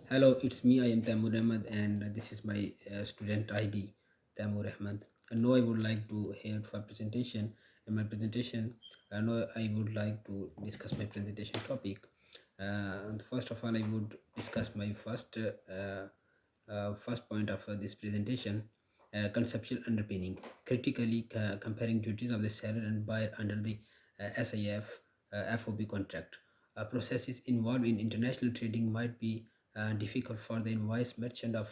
Hello, it's me. I am Tamur Ahmed, and this is my student ID, Tamur Ahmed. And now I would like to hear for presentation. In my presentation, now I would like to discuss my presentation topic. And first of all, I would discuss my first point of this presentation, conceptual underpinning, critically comparing duties of the seller and buyer under the SIF FOB contract. Processes involved in international trading might be difficult for the invoice merchant of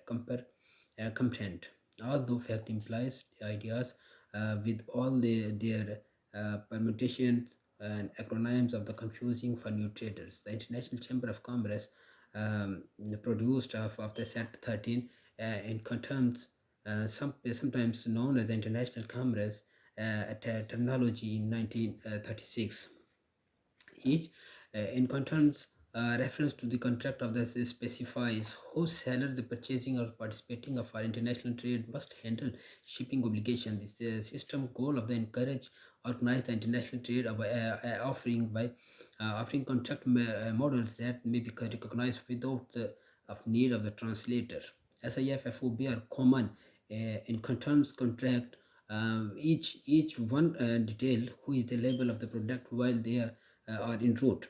comprehend. Although fact implies ideas with all their permutations and acronyms of the confusing for new traders. The International Chamber of Commerce produced of the set 13 in terms sometimes known as the International Commerce terminology in 1936. Each in contains reference to the contract of the specifies whose seller the purchasing or participating of our international trade must handle shipping obligation. This system goal of the encourage organize the international trade by offering contract models that may be recognized without the of need of the translator. SIF FOB are common in terms contract. Each one detailed who is the label of the product while they are en route.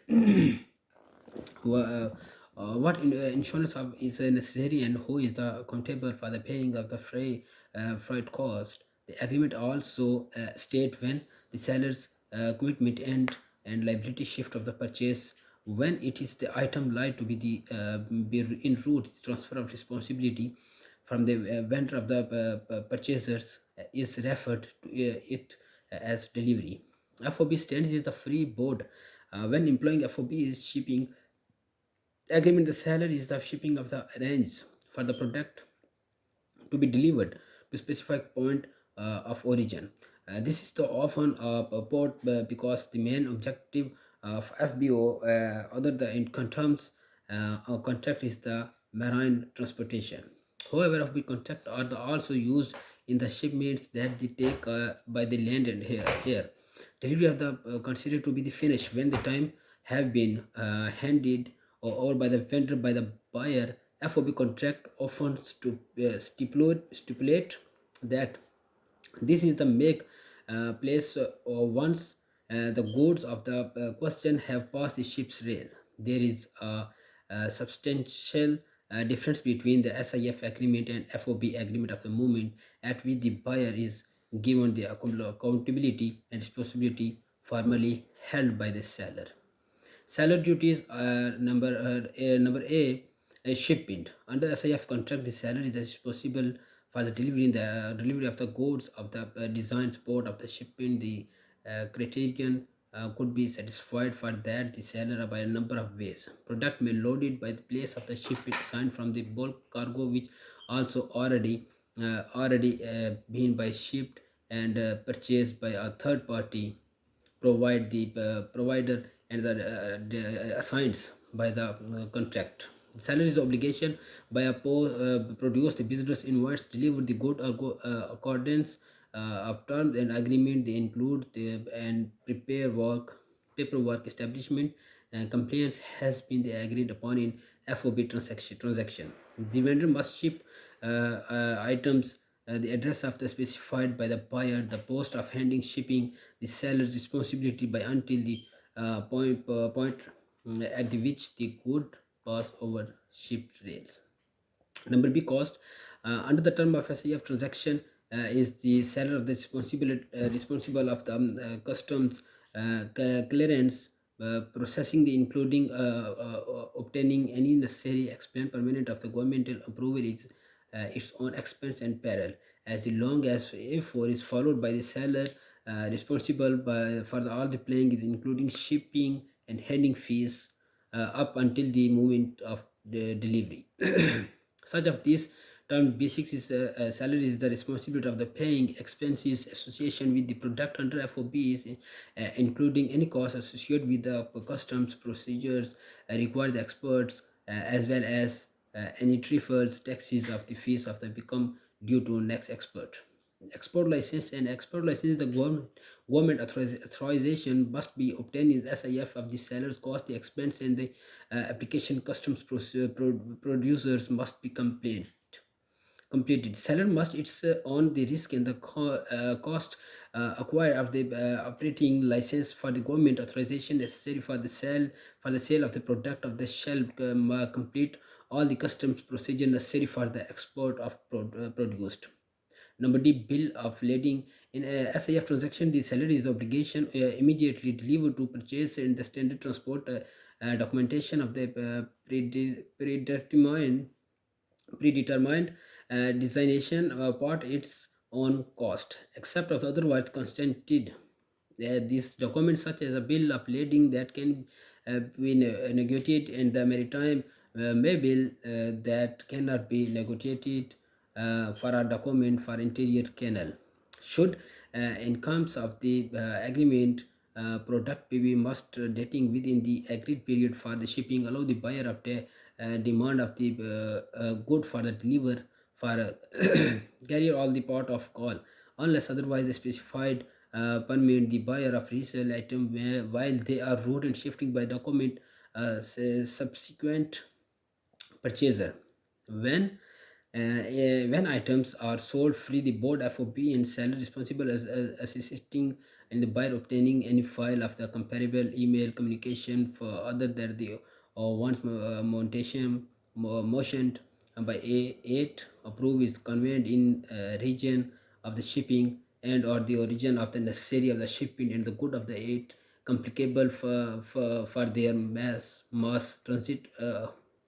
What insurance is necessary and who is the accountable for the paying of the freight cost. The agreement also state when the seller's commitment and liability shift of the purchase when it is the item lied to be the be in route transfer of responsibility from the vendor of the purchasers is referred to it as delivery. FOB stands is the free board. When employing FOB is shipping agreement, the seller is the shipping of the range for the product to be delivered to specific point of origin. This is the often port because the main objective of FBO, other than in terms contract, is the marine transportation. However, FB contract are also used in the shipments that they take by the land and here. Delivery of the considered to be the finish when the time have been handed or by the vendor by the buyer. FOB contract often stipulate that this is the make place once the goods of the question have passed the ship's rail. There is a substantial difference between the SIF agreement and FOB agreement of the moment at which the buyer is given the accountability and responsibility formally held by the seller. Seller duties are number A, shipment. Under SIF contract, the seller is responsible for the delivery of the goods of the design support of the shipping. The criterion could be satisfied for that the seller by a number of ways. Product may loaded by the place of the ship signed from the bulk cargo, which also already been by shipped and purchased by a third party provide the provider and the assigns by the contract. Salary is obligation by a produce the business invoice, deliver the good or accordance of terms and agreement. They include the and prepare work paperwork establishment and compliance has been the agreed upon in FOB transaction. The vendor must ship items the address of the specified by the buyer, the post of handing shipping, the seller's responsibility by until the point at the which the good pass over shipped rails. Number B, cost. Under the term of SIF transaction is the seller of the responsible of the customs clearance, processing the including obtaining any necessary expense permanent of the governmental approval is its own expense and peril, as long as A4 is followed by the seller responsible for all the playing is including shipping and handling fees up until the moment of the delivery. Such of these term B6 is salary is the responsibility of the paying expenses association with the product under FOB is including any costs associated with the customs procedures require the experts as well as any trifles taxes of the fees of the become due to next expert. Export license and export license, the government authorization must be obtained in SIF of the seller's cost, the expense, and the application customs producers must be completed. Seller must its own the risk and the cost acquire of the operating license for the government authorization necessary for the sale of the product of the shell complete all the customs procedure necessary for the export of produced. Number D, bill of lading. In a SIF transaction, the seller is the obligation immediately delivered to purchase in the standard transport documentation of the predetermined designation part its own cost, except of otherwise consented. These documents, such as a bill of lading that can be negotiated in the maritime may bill that cannot be negotiated for a document for interior canal. Should incomes of the agreement product PB must dating within the agreed period for the shipping allow the buyer of the demand of the good for the deliver for carrier all the part of call unless otherwise specified permit the buyer of resale item while they are route and shifting by document subsequent purchaser. When items are sold free, the board FOB and seller responsible as assisting in the buyer obtaining any file of the comparable email communication for other than the once motioned by A8 approve is conveyed in region of the shipping and or the origin of the necessary of the shipping and the good of the eight complicable for their mass transit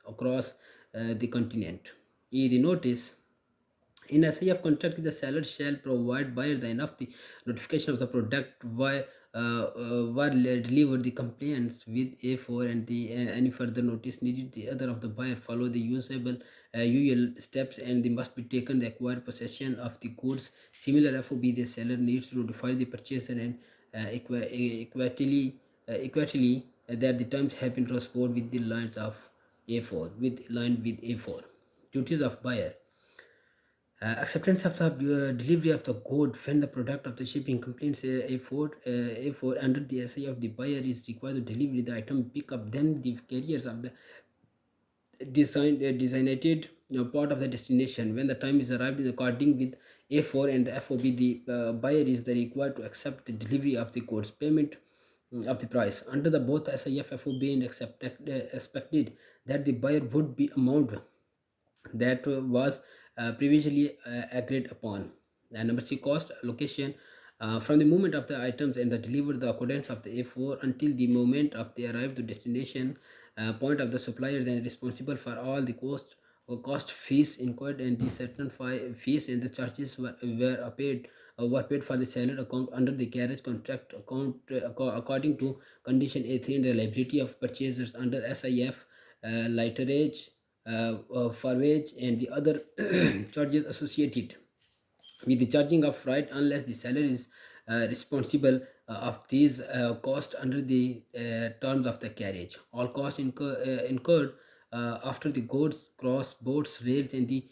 across the continent. The notice in SIF contract, the seller shall provide buyer the enough the notification of the product while deliver the complaints with A4 and the any further notice needed. The other of the buyer follow the usable usual steps and they must be taken the acquired possession of the goods. Similar FOB, the seller needs to notify the purchaser and equally that the terms have been transferred with the lines of A4 with line with A4. Duties of buyer. Acceptance of the delivery of the good when the product of the shipping completes A4 under the SI of the buyer is required to deliver the item pick up then the carriers of the designated part of the destination when the time is arrived in according with A4 and the FOB the buyer is the required to accept the delivery of the goods payment of the price under the both SIF FOB and expected that the buyer would be amount that was previously agreed upon. And number C, cost allocation. From the moment of the items and the delivered the accordance of the A4 until the moment of the arrive to destination point of the supplier then responsible for all the cost fees incurred and the certain fees and the charges were paid for the seller account under the carriage contract account according to condition A3 and the liability of purchasers under SIF literage for wage and the other charges associated with the charging of right unless the seller is responsible of these costs under the terms of the carriage. All costs incurred after the goods cross boats rails and the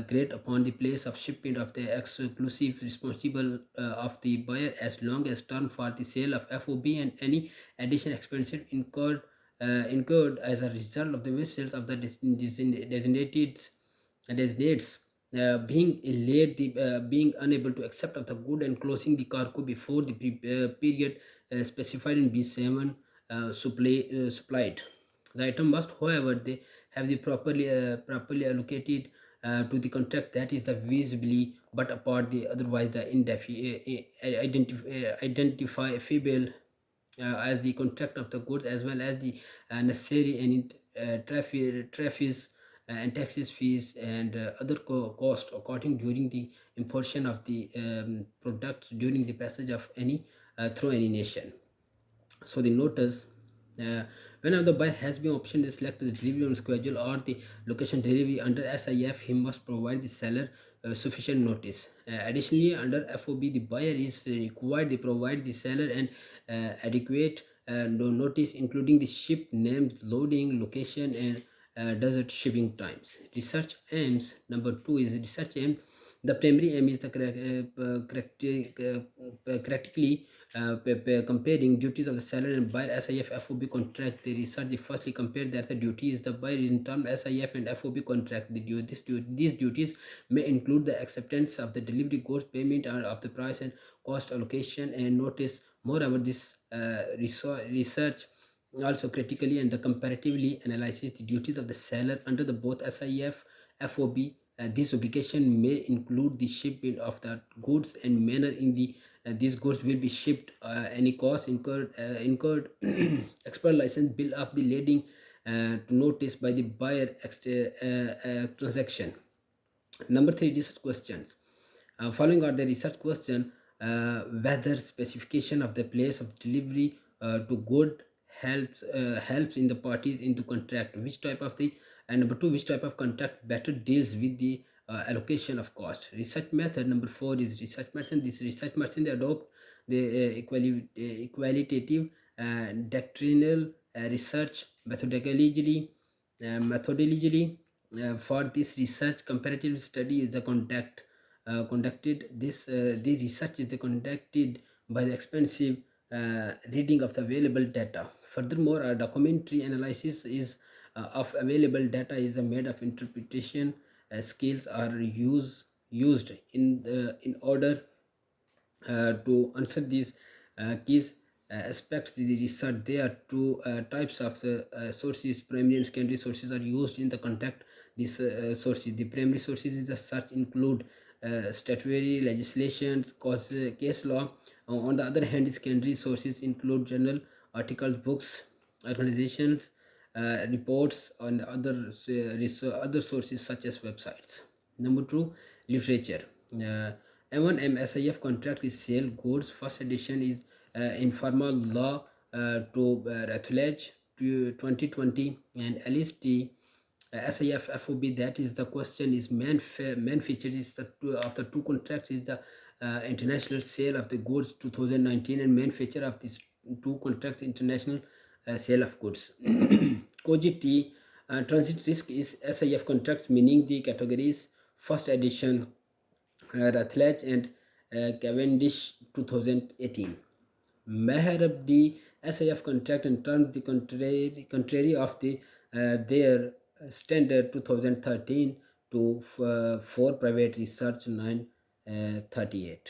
grade upon the place of shipment of the exclusive responsible of the buyer as long as term for the sale of FOB and any additional expenses incurred as a result of the vessels of the designates being late the being unable to accept of the good and closing the cargo before the period specified in B7 supplied. The item must, however, they have the properly allocated to the contract that is the visibly but apart the otherwise the identifiable as the contract of the goods as well as the necessary and traffic and taxes fees and other cost according during the importation of the products during the passage of any through any nation. So the notice whenever the buyer has been option to select the delivery on schedule or the location delivery under SIF, he must provide the seller sufficient notice. Additionally, under FOB, the buyer is required to provide the seller an adequate notice, including the ship names, loading, location, and desert shipping times. Research aims. Number two is research aim. The primary aim is the practically comparing duties of the seller and buyer SIF FOB contract. The research they firstly compared that the duty is the buyer in term SIF and FOB contract. These duties may include the acceptance of the delivery goods, payment of the price and cost allocation and notice. Moreover, this research also critically and the comparatively analyzes the duties of the seller under the both SIF FOB. This obligation may include the shipment of the goods and manner in the these goods will be shipped, any cost incurred expert license bill of the leading to notice by the buyer transaction. Number three, research questions. Following are the research question: whether specification of the place of delivery to good helps in the parties into contract. Which type of the and number two, which type of contract better deals with the allocation of cost. Research method. Number four is research method. This research method they adopt the qualitative doctrinal research methodology. For this research, comparative study is the conducted. The research is the conducted by the expensive reading of the available data. Furthermore, a documentary analysis is of available data is made of interpretation skills are used in order to answer these keys aspects of the research. There are two types of sources: primary and secondary sources are used in the conduct these sources. The primary sources is the search include statutory legislation, case law. On the other hand, secondary sources include journal articles, books, organizations, reports, and other sources such as websites. Number two, literature. M1M SIF contract is sale goods. First edition is informal law to Rathledge to 2020 and LST SIF FOB. That is the question is main feature is the of the two contracts is the international sale of the goods 2019 and main feature of these two contracts international sale of goods. Cogit transit risk is SIF contracts, meaning the categories first edition Rathledge and Cavendish 2018. Mehrabdi SIF contract and terms the contrary of the their standard 2013 to 4 private research 938.